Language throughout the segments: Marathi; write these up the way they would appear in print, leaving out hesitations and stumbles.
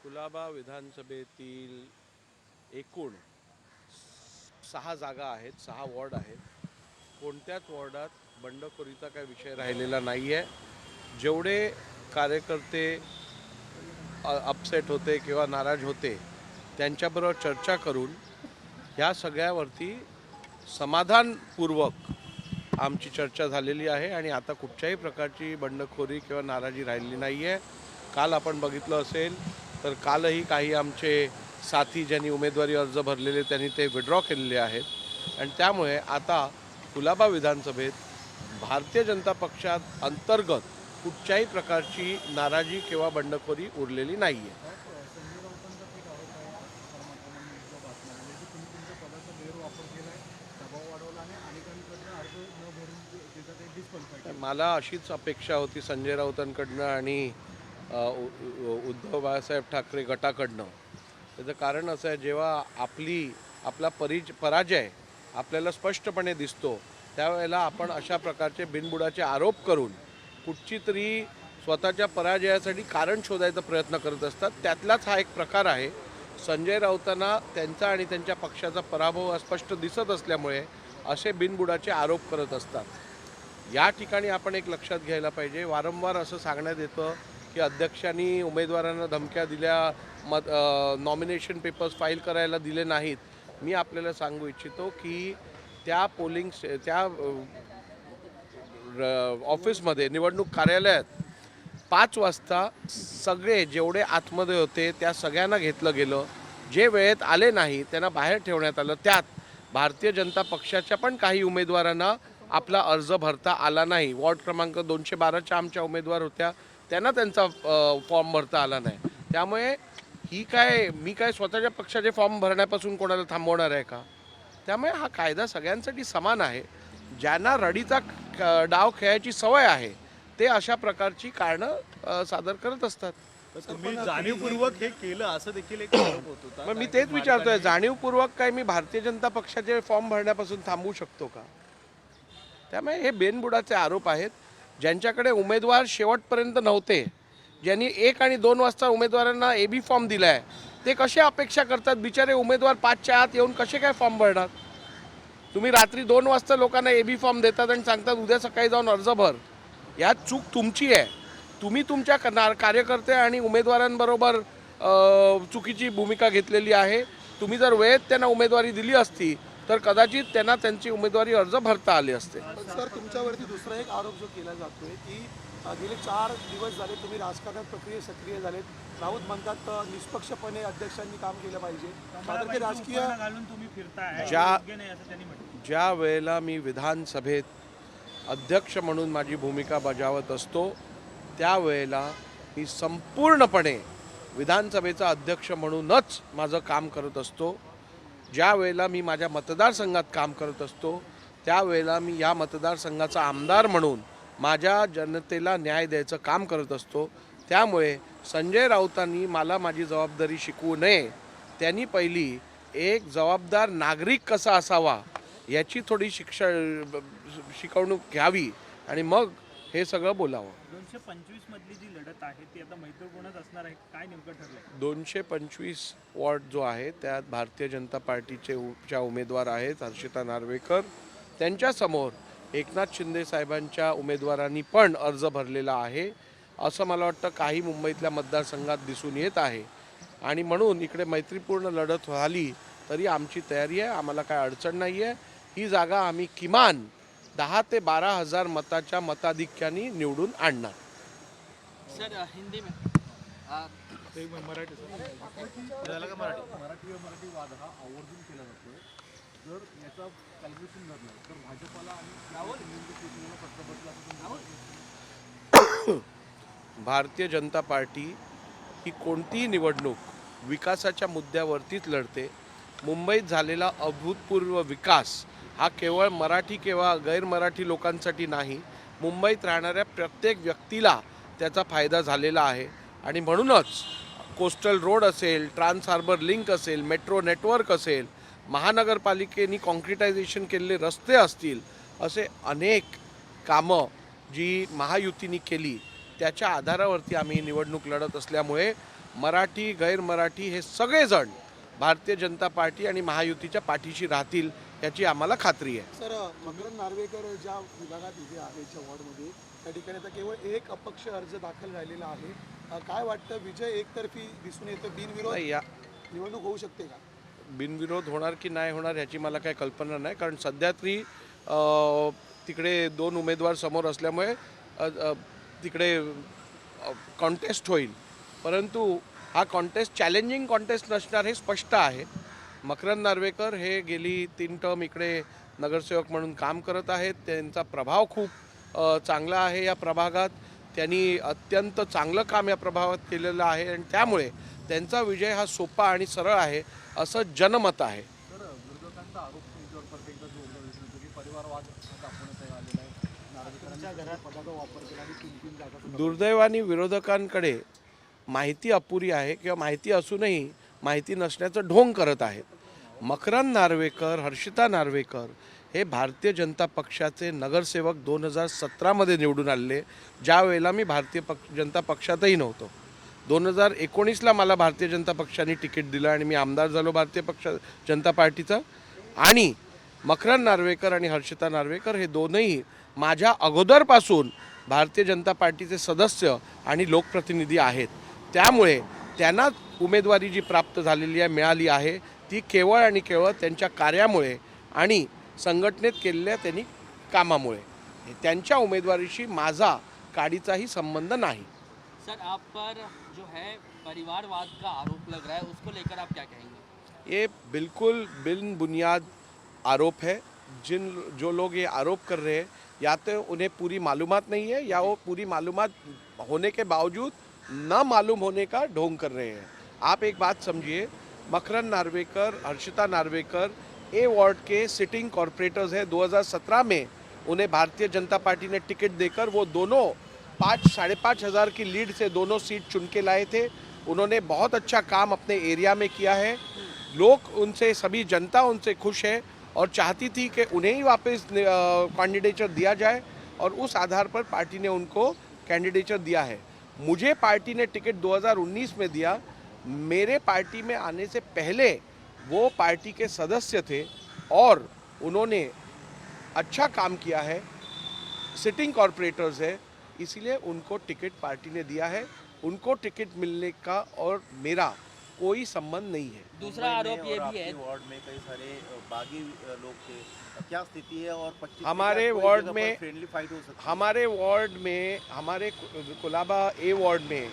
कुलाबा विधानसभेतील एकूण 6 जागा आहेत, 6 वॉर्ड आहेत. कोणत्याच वॉर्डात बंडखोरीचा काही विषय राहिलेला नाही आहे. जेवढे कार्यकर्ते अपसेट होते किंवा नाराज होते त्यांच्याबरोबर चर्चा करून ह्या सगळ्यावरती समाधानपूर्वक आमची चर्चा झालेली आहे आणि आता कुठच्याही प्रकारची बंडखोरी किंवा नाराजी राहिलेली नाही आहे. काल आपण बघितलं असेल तर कालही काही आमचे साथी ज्यांनी उमेदवारी अर्ज भरलेले त्यांनी ते विड्रॉ केलेले आहेत आणि त्यामुळे आता कुलाबा विधानसभेत भारतीय जनता पक्षात अंतर्गत कुठच्याही प्रकारची नाराजी किंवा बंडखोरी उरलेली नाही आहे. मला अशीच अपेक्षा होती संजय राऊतांकडनं आणि उद्धव बाळासाहेब ठाकरे गटाकडनं. त्याचं कारण असं आहे, जेव्हा आपला पराजय आपल्याला स्पष्टपणे दिसतो त्यावेळेला आपण अशा प्रकारचे बिनबुडाचे आरोप करून कुठची तरी स्वतःच्या पराजयासाठी कारण शोधायचा प्रयत्न करत असतात. त्यातलाच हा एक प्रकार आहे. संजय राऊतांना त्यांचा आणि त्यांच्या पक्षाचा पराभव स्पष्ट दिसत असल्यामुळे असे बिनबुडाचे आरोप करत असतात. या ठिकाणी आपण एक लक्षात घ्यायला पाहिजे, वारंवार असं सांगण्यात येतं की अध्यक्षांनी उमेदवारांना धमक्या दिल्या, नॉमिनेशन पेपर्स फाईल करायला दिले नाहीत. मी आपल्याला सांगू इच्छितो की त्या ऑफिसमध्ये निवडणूक कार्यालयात 5 वाजता सगळे जेवढे आतमध्ये होते त्या सगळ्यांना घेतलं गेलं. जे वेळेत आले नाही त्यांना बाहेर ठेवण्यात आलं. त्यात भारतीय जनता पक्षाच्या पण काही उमेदवारांना आपला अर्ज भरता आला नाही. वॉर्ड क्रमांक 212च्या आमच्या उमेदवार होत्या, त्यांना त्यांचा फॉर्म भरता आला नाही. त्यामुळे मी काय स्वतःच्या पक्षाचे फॉर्म भरण्यापासून कोणाला थांबवणार आहे का? त्यामुळे हा कायदा सगळ्यांसाठी समान आहे. ज्यांना रडीचा डाव खेळायची सवय आहे ते अशा प्रकारची कारणं सादर करत असतात. तुम्ही जाणीवपूर्वक हे केलं असं देखील एक आरोप होत होता. मग मी तेच विचारतोय, जाणीवपूर्वक काय मी भारतीय जनता पक्षाचे फॉर्म भरण्यापासून थांबवू शकतो का? त्यामुळे हे बेनबुडाचे आरोप आहेत. ज्यांच्याकडे उमेदवार शेवटपर्यंत नव्हते, ज्यांनी 1 आणि 2 वाजता उमेदवारांना AB फॉर्म दिला आहे, ते कसे अपेक्षा करतात बिचारे उमेदवार 5च्या आत येऊन कसे काय फॉर्म भरणार? तुम्ही रात्री 2 वाजता लोकांना AB फॉर्म देतात आणि सांगतात उद्या सकाळी जाऊन अर्ज भर. यात चूक तुमची आहे. तुम्ही तुमच्या कार्यकर्ते आणि उमेदवारांबरोबर चुकीची भूमिका घेतलेली आहे. तुम्ही जर वेळेत त्यांना उमेदवारी दिली असती तर कदाचित त्यांना त्यांची उमेदवारी अर्ज भरता आले असते. सर, तुमच्यावरती दुसरा एक आरोप जो केला जातोय की गेले 4 दिवस झाले तुम्ही राजकारणात प्रक्रियेत सक्रिय झालेत. राऊत म्हणतात निष्पक्षपणे अध्यक्षांनी काम केलं पाहिजे. मात्र ते राजकीय घालून तुम्ही फिरताय ज्या वेळेला मी विधानसभेत अध्यक्ष म्हणून माझी भूमिका बजावत असतो त्यावेळेला मी संपूर्णपणे विधानसभेचा अध्यक्ष म्हणूनच माझं काम करत असतो. ज्या वेळेला मी माझ्या मतदारसंघात काम करत असतो त्यावेळेला मी या मतदारसंघाचा आमदार म्हणून माझ्या जनतेला न्याय द्यायचं काम करत असतो. त्यामुळे संजय राऊतांनी मला माझी जबाबदारी शिकवू नये. त्यांनी पहिली एक जबाबदार नागरिक कसा असावा याची थोडी शिकवणूक घ्यावी आणि मग हे सगळं बोलावं. 225 मधली जी लढत आहे ती आता मैत्रीपूर्णच असणार आहे, काय नेमकं ठरलंय? 225 वॉर्ड जो आहे त्यात भारतीय जनता पार्टीच्या उमेदवार आहेत हर्षिता नार्वेकर. त्यांच्यासमोर एकनाथ शिंदे साहेबांच्या उमेदवारांनी पण अर्ज भरलेला आहे असं मला वाटतं काही मुंबईतल्या मतदारसंघात दिसून येत आहे. आणि म्हणून इकडे मैत्रीपूर्ण लढत झाली तरी आमची तयारी आहे, आम्हाला काय अडचण नाही आहे. ही जागा आम्ही किमान 10 ते 12 हजार मताच्या मताधिक्याने निवडून आणणार. सर हिंदी में मराठी वाद हा आवर्जून केला जातोय. जर याचा कॅल्क्युलेशन झालं तर भाजपला भारतीय जनता पार्टी ही कोणतीही निवडणूक विकासाच्या मुद्द्यावरतीच लढते. मुंबईत झालेला अभूतपूर्व विकास हा केवळ मराठी किंवा गैरमराठी लोकांसाठी नाही, मुंबईत राहणाऱ्या प्रत्येक व्यक्तीला त्याचा फायदा झालेला आहे. आणि म्हणूनच कोस्टल रोड असेल, ट्रान्स हार्बर लिंक असेल, मेट्रो नेटवर्क असेल, महानगरपालिकेने कॉन्क्रिटायझेशन केलेले रस्ते असतील, असे अनेक कामं जी महायुतीने केली त्याच्या आधारावरती आम्ही निवडणूक लढत असल्यामुळे मराठी गैर मराठी हे सगळेजण भारतीय जनता पार्टी आणि महायुतीच्या पाठीशी राहतील याची आम्हाला खात्री आहे. सर मकरंद नार्वेकर ज्या विभागात इथे आहे ज्या वॉर्डमध्ये त्या ठिकाणी आता केवळ एक अपक्ष अर्ज दाखल राहिलेला आहे. काय वाटतं विजय एकतर्फी दिसून येतं बिनविरोध नाही, या निवडणूक होऊ शकते का? बिनविरोध होणार की नाही होणार ह्याची मला काही कल्पना नाही, कारण सध्या तरी तिकडे 2 उमेदवार समोर असल्यामुळे तिकडे कॉन्टेस्ट होईल, परंतु हा कॉन्टेस्ट चॅलेंजिंग कॉन्टेस्ट नसणार हे स्पष्ट आहे. मकरंद नार्वेकर हे गेली 3 टर्म इकडे नगरसेवक म्हणून काम करत आहेत. त्यांचा प्रभाव खूप चांगला आहे या प्रभागात. त्यांनी अत्यंत चांगलं काम या प्रभागात केलेलं आहे आणि त्यामुळे त्यांचा विजय हा सोपा आणि सरळ आहे असं जनमत आहे. दुर्दैवाने विरोधकांकडे माहिती अपुरी आहे किंवा माहिती असूनही माहिती नसण्याचं ढोंग करत आहेत. मकरंद नार्वेकर, हर्षिता नार्वेकर हे भारतीय जनता पक्षाचे नगरसेवक 2017मध्ये निवडून आले, ज्या वेळेला मी भारतीय जनता पक्षातही नव्हतो. 2019ला मला भारतीय जनता पक्षाने तिकीट दिलं आणि मी आमदार झालो भारतीय जनता पार्टीचा. आणि मकरंद नार्वेकर आणि हर्षिता नार्वेकर हे दोनही माझ्या अगोदरपासून भारतीय जनता पार्टीचे सदस्य आणि लोकप्रतिनिधी आहेत. त्यामुळे त्यांना उमेदवारी जी प्राप्त झालेली आहे, मिळाली आहे, ती केवळ आणि केवळ त्यांच्या कार्यामुळे आणि संघटनेत केलेल्या त्यांनी कामामुळे. त्यांच्या उमेदवारीशी माझा काडीचाही संबंध नाही. सर, आप पर जो है परिवारवाद का आरोप लग रहा है, उसको लेकर आप क्या कहेंगे? ये बिल्कुल बिन बुनियाद आरोप है. जो लोग ये आरोप कर रहे हैं या तो उन्हें पूरी मालूमात नहीं है या वो पूरी मालूमात होने के बावजूद न मालूम होने का ढोंग कर रहे हैं. आप एक बात समझिए, मकरंद नार्वेकर, हर्षिता नार्वेकर ए वार्ड के सिटिंग कॉरपोरेटर्स हैं. 2017 में उन्हें भारतीय जनता पार्टी ने टिकट देकर वो दोनों 5-5.5 हज़ार की लीड से दोनों सीट चुन के लाए थे. उन्होंने बहुत अच्छा काम अपने एरिया में किया है. लोग उनसे, सभी जनता उनसे खुश है और चाहती थी कि उन्हें ही वापस कैंडिडेचर दिया जाए और उस आधार पर पार्टी ने उनको कैंडिडेचर दिया है. मुझे पार्टी ने टिकट 2019 में दिया. मेरे पार्टी में आने से पहले वो पार्टी के सदस्य थे और उन्होंने अच्छा काम किया है, सिटिंग कॉरपोरेटर्स है, इसीलिए उनको टिकट पार्टी ने दिया है. उनको टिकट मिलने का और मेरा कोई संबंध नहीं है. दूसरा आरोप ये भी है, वार्ड में कई सारे बागी लोग थे, क्या स्थिति है? और 25 हमारे वार्ड में फ्रेंडली फाइट हो सकती है? हमारे वार्ड में, हमारे कुलाबा ए वार्ड में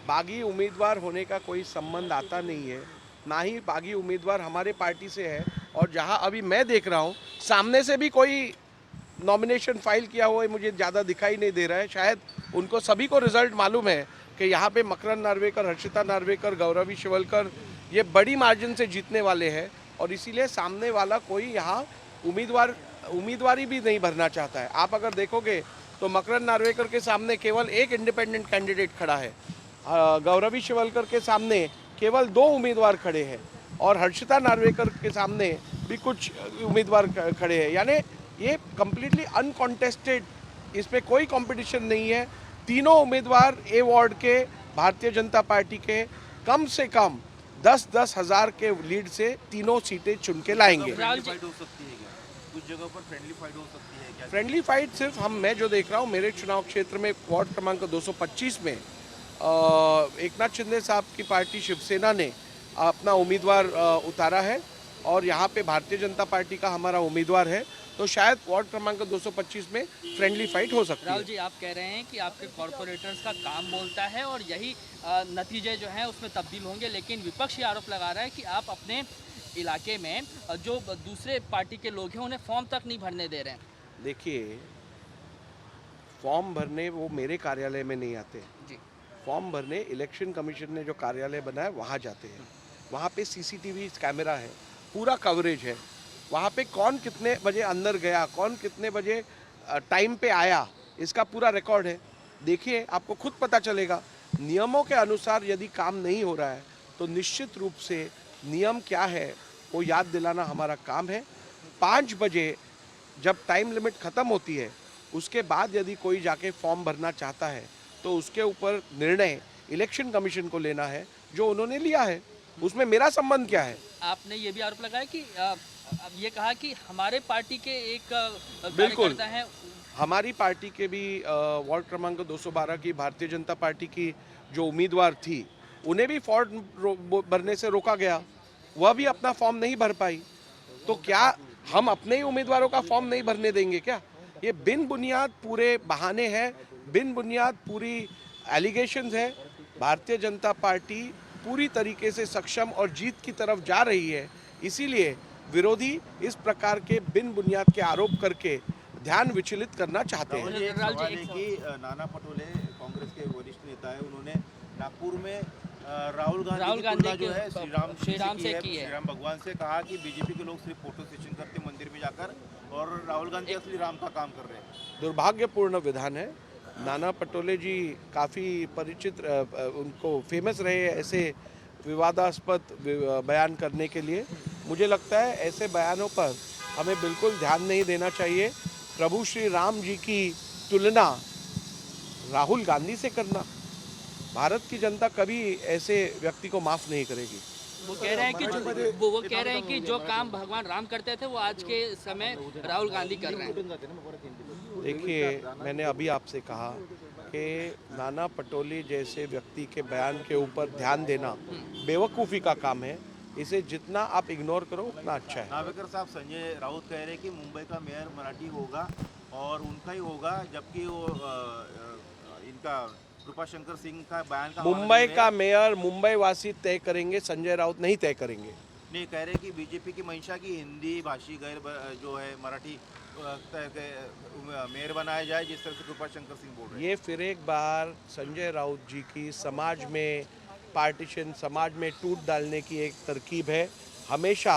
बागी उम्मीदवार होने का कोई संबंध आता नहीं है. ना ही बागी उम्मीदवार हमारे पार्टी से है. और जहां अभी मैं देख रहा हूं, सामने से भी कोई नॉमिनेशन फाइल किया हुआ मुझे ज़्यादा दिखाई नहीं दे रहा है. शायद उनको सभी को रिजल्ट मालूम है कि यहाँ पे मकरंद नार्वेकर, हर्षिता नार्वेकर, गौरवी शिवलकर ये बड़ी मार्जिन से जीतने वाले हैं और इसीलिए सामने वाला कोई यहाँ उम्मीदवारी भी नहीं भरना चाहता है. आप अगर देखोगे तो मकरंद नार्वेकर के सामने केवल एक इंडिपेंडेंट कैंडिडेट खड़ा है, गौरवी शिवलकर के सामने केवल 2 उम्मीदवार खड़े हैं और हर्षिता नार्वेकर के सामने भी कुछ उम्मीदवार खड़े हैं. यानी ये कम्प्लीटली अनकॉन्टेस्टेड, इसमें कोई कंपटीशन नहीं है. तीनों उम्मीदवार ए वार्ड के भारतीय जनता पार्टी के कम से कम 10-10 हज़ार के लीड से तीनों सीटें चुन के लाएंगे. फ्रेंडली फाइट हो सकती है क्या? कुछ जगहों पर फ्रेंडली फाइट हो सकती है क्या? फ्रेंडली फाइट सिर्फ मैं जो देख रहा हूँ, मेरे चुनाव क्षेत्र में वार्ड क्रमांक 225 में एकनाथ शिंदे साहब की पार्टी शिवसेना ने अपना उम्मीदवार उतारा है और यहाँ पे भारतीय जनता पार्टी का हमारा उम्मीदवार है. तो शायद वार्ड क्रमांक 225 में फ्रेंडली फाइट हो सकती है. राहुल जी, आप कह रहे हैं कि आपके कॉरपोरेटर्स का काम बोलता है और यही नतीजे जो हैं उसमें तब्दील होंगे, लेकिन विपक्ष ये आरोप लगा रहा है कि आप अपने इलाके में जो दूसरे पार्टी के लोग हैं उन्हें फॉर्म तक नहीं भरने दे रहे हैं. देखिए, फॉर्म भरने वो मेरे कार्यालय में नहीं आते जी. फॉर्म भरने इलेक्शन कमीशन ने जो कार्यालय बनाया वहाँ जाते हैं. वहाँ पे सीसीटीवी कैमरा है, पूरा कवरेज है. वहाँ पे कौन कितने बजे अंदर गया, कौन कितने बजे टाइम पे आया, इसका पूरा रिकॉर्ड है. देखिए, आपको खुद पता चलेगा. नियमों के अनुसार यदि काम नहीं हो रहा है तो निश्चित रूप से नियम क्या है वो याद दिलाना हमारा काम है. 5 बजे जब टाइम लिमिट ख़त्म होती है उसके बाद यदि कोई जाके फॉर्म भरना चाहता है तो उसके ऊपर निर्णय इलेक्शन कमीशन को लेना है. जो उन्होंने लिया है, उसमें मेरा संबंध क्या है? आपने ये भी आरोप लगाया कि ये कहा कि हमारे पार्टी के एक बिल्कुल। कार्यकर्ता हैं। हमारी पार्टी के भी वार्ड क्रमांक 212 की भारतीय जनता पार्टी की जो उम्मीदवार थी, उन्हें भी फॉर्म भरने से रोका गया, वह भी अपना फॉर्म नहीं भर पाई। तो क्या हम अपने ही उम्मीदवारों का फॉर्म नहीं भरने देंगे क्या? ये बिन बुनियाद पूरे बहाने हैं, बिन बुनियाद पूरी एलिगेशंस है। भारतीय जनता पार्टी पूरी तरीके से सक्षम और जीत की तरफ जा रही है, इसीलिए विरोधी इस प्रकार के बिन बुनियाद के आरोप करके ध्यान विचलित करना चाहते हैं। राहुल जी, एक राहुल जी, सवाल है कि नाना पटोले कांग्रेस के वरिष्ठ नेता है, उन्होंने नागपुर में राहुल गांधी की तुलना जो है श्री राम से की है, श्री राम भगवान से कहा कि बीजेपी के लोग सिर्फ फोटो सेशन करते मंदिर में जाकर और राहुल गांधी असली राम का काम कर रहे हैं। दुर्भाग्यपूर्ण विधान है। नाना पटोले जी काफ़ी परिचित उनको फेमस रहे ऐसे विवादास्पद बयान करने के लिए। मुझे लगता है ऐसे बयानों पर हमें बिल्कुल ध्यान नहीं देना चाहिए। प्रभु श्री राम जी की तुलना राहुल गांधी से करना, भारत की जनता कभी ऐसे व्यक्ति को माफ़ नहीं करेगी। वो कह रहे हैं कि वो कह रहे हैं कि जो काम भगवान राम करते थे वो आज के समय राहुल गांधी कर रहे हैं। देखिए, मैंने अभी आपसे कहा कि नाना पटोले जैसे व्यक्ति के बयान के ऊपर ध्यान देना बेवकूफ़ी का काम है। इसे जितना आप इग्नोर करो उतना अच्छा है। नावेकर साहब, संजय राउत कह रहे हैं कि मुंबई का मेयर मराठी होगा और उनका ही होगा, जबकि वो इनका कृपाशंकर सिंह का बयान का मुंबई का मेयर मुंबई वासी तय करेंगे, संजय राउत नहीं तय करेंगे। नहीं कह रहे कि बीजेपी की मंशा की हिंदी भाषी गैर जो है मराठी मेयर बनाया जाए, जिस तरह से कृपाशंकर सिंह बोल रहे हैं। ये फिर एक बार संजय राउत जी की समाज में पार्टीशन, समाज में टूट डालने की एक तरकीब है। हमेशा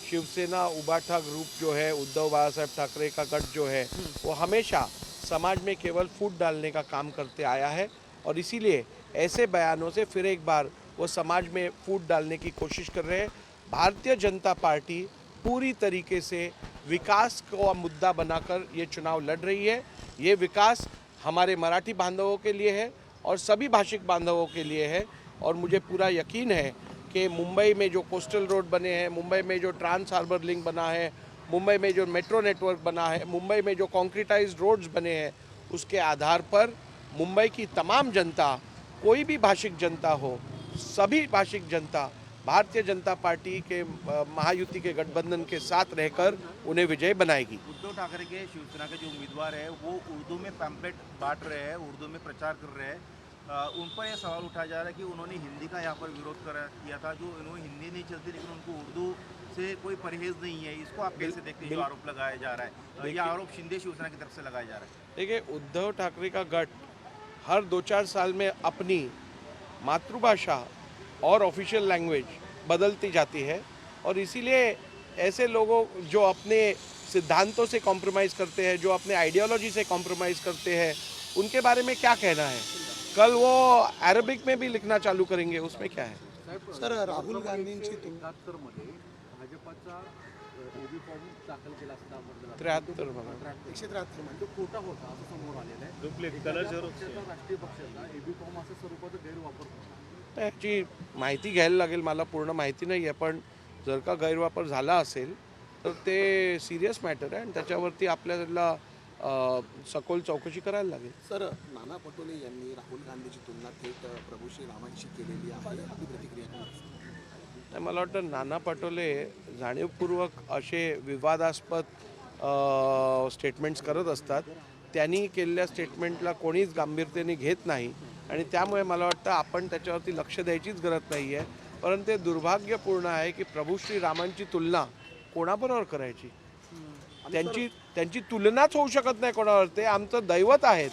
शिवसेना उबाठा ग्रुप जो है, उद्धव बाला साहेब ठाकरे का गठ जो है, वो हमेशा समाज में केवल फूट डालने का काम करते आया है और इसीलिए ऐसे बयानों से फिर एक बार वो समाज में फूट डालने की कोशिश कर रहे हैं। भारतीय जनता पार्टी पूरी तरीके से विकास को मुद्दा बनाकर ये चुनाव लड़ रही है। ये विकास हमारे मराठी बांधवों के लिए है और सभी भाषिक बांधवों के लिए है और मुझे पूरा यकीन है कि मुंबई में जो कोस्टल रोड बने हैं, मुंबई में जो ट्रांस हार्बर लिंक बना है, मुंबई में जो मेट्रो नेटवर्क बना है, मुंबई में जो कॉन्क्रीटाइज्ड रोड्स बने हैं, उसके आधार पर मुंबई की तमाम जनता, कोई भी भाषिक जनता हो, सभी भाषिक जनता भारतीय जनता पार्टी के महायुति के गठबंधन के साथ रहकर उन्हें विजय बनाएगी। उद्धव ठाकरे के शिवसेना के जो उम्मीदवार है वो उर्दू में पैम्पलेट बांट रहे हैं, उर्दू में प्रचार कर रहे हैं। उन पर यह सवाल उठाया जा रहा है कि उन्होंने हिंदी का यहाँ पर विरोध किया था, जो उन्होंने हिंदी नहीं चलती लेकिन उनको उर्दू से कोई परहेज नहीं है। इसको आप कैसे देखते हैं, जो आरोप लगाया जा रहा है? यह आरोप शिंदे शिवसेना की तरफ से लगाया जा रहा है। देखिए, उद्धव ठाकरे का गठ हर 2-4 साल में अपनी मातृभाषा और ऑफिशियल लैंग्वेज बदलती जाती है और इसीलिए ऐसे लोगों जो अपने सिद्धांतों से कॉम्प्रोमाइज़ करते हैं, जो अपने आइडियोलॉजी से कॉम्प्रोमाइज़ करते हैं, उनके बारे में क्या कहना है? कल वो अरबिक में भी लिखना चालू करेंगे, उसमें क्या है? सर, राहुल गांधींची तुलना 73 म्हणा. 173 म्हणजे खोटा होता असं समोर आलेलं आहे. पक्षाचा राष्ट्रीय पक्षाचा एबी फॉर्म असा स्वरूपाचा गैरवापर होता. याची माहिती घ्यायला लागेल, मला पूर्ण माहिती नाही आहे, पण जर का गैरवापर झाला असेल तर ते सिरियस मॅटर आहे आणि त्याच्यावरती आपल्याला सखोल चौकशी करायला लागेल. सर, नाना पटोले यांनी राहुल गांधीची तुलना थेट प्रभू श्री रामांशी केलेली आहे. आपली प्रतिक्रिया काय? आणि मला वाटतं नाना पटोले जाणीवपूर्वक असे विवादास्पद स्टेटमेंट्स करत असतात. त्यांनी केलेल्या स्टेटमेंटला कोणीच गांभीर्याने घेत नाही आणि त्यामुळे मला वाटतं आपण त्याच्यावरती लक्ष द्यायचीच गरज नाही आहे. परंतु ते दुर्भाग्यपूर्ण आहे की प्रभू श्री रामांची तुलना कोणाबरोबर करायची? त्यांची तुलनाच होऊ शकत नाही कोणावर. ते आमचं दैवत आहेत.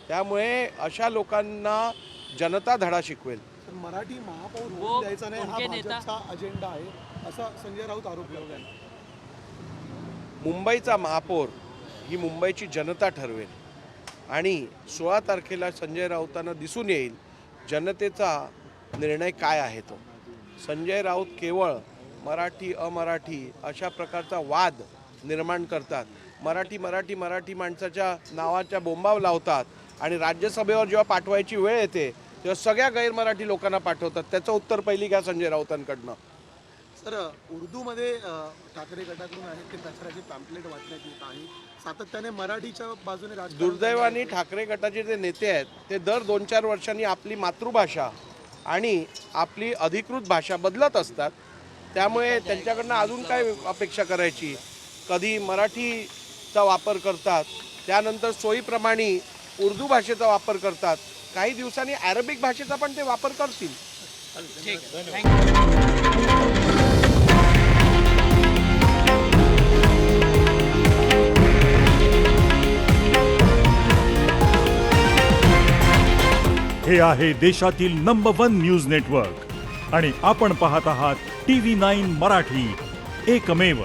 त्यामुळे अशा लोकांना जनता धडा शिकवेल. तर मराठी महापौर वो होऊन द्यायचा नाही हा उनके नेता- भाजपचा अजेंडा आहे, असा संजय राऊत आरोप करत आहेत. मुंबईचा महापौर ही मुंबईची जनता ठरवेल आणि 16 तारखेला संजय राऊतांना दिसून येईल जनतेचा निर्णय काय आहे तो. संजय राऊत केवळ मराठी अमराठी अशा प्रकारचा वाद निर्माण करतात. मराठी माणसाच्या नावाच्या बोंबाव लावतात आणि राज्यसभेवर जेव्हा पाठवायची वेळ येते तेव्हा सगळ्या गैरमराठी लोकांना पाठवतात. त्याचं उत्तर पहिली घ्या संजय राऊतांकडनं. सर उर्दूमध्ये ठाकरे गटाकडून आहे ते प्रचाराचे पॅम्पलेट वाचण्यात येत आहे. सातत्याने मराठीच्या बाजूने राजकारण दुर्दैवाने ठाकरे गटाचे जे नेते आहेत ते दर 2-4 वर्षांनी आपली मातृभाषा आणि आपली अधिकृत भाषा बदलत असतात. त्यामुळे त्यांच्याकडनं अजून काय अपेक्षा करायची. कधी मराठीचा वापर करतात, त्यानंतर सोयीप्रमाणे उर्दू भाषेचा वापर करतात, काही दिवसांनी अरेबिक भाषेचा पण ते वापर करतील. ठीक है, थैंक यू. हे आहे देशातील नंबर 1 न्यूज नेटवर्क आणि आपण पाहत आहात TV9 मराठी, एकमेव.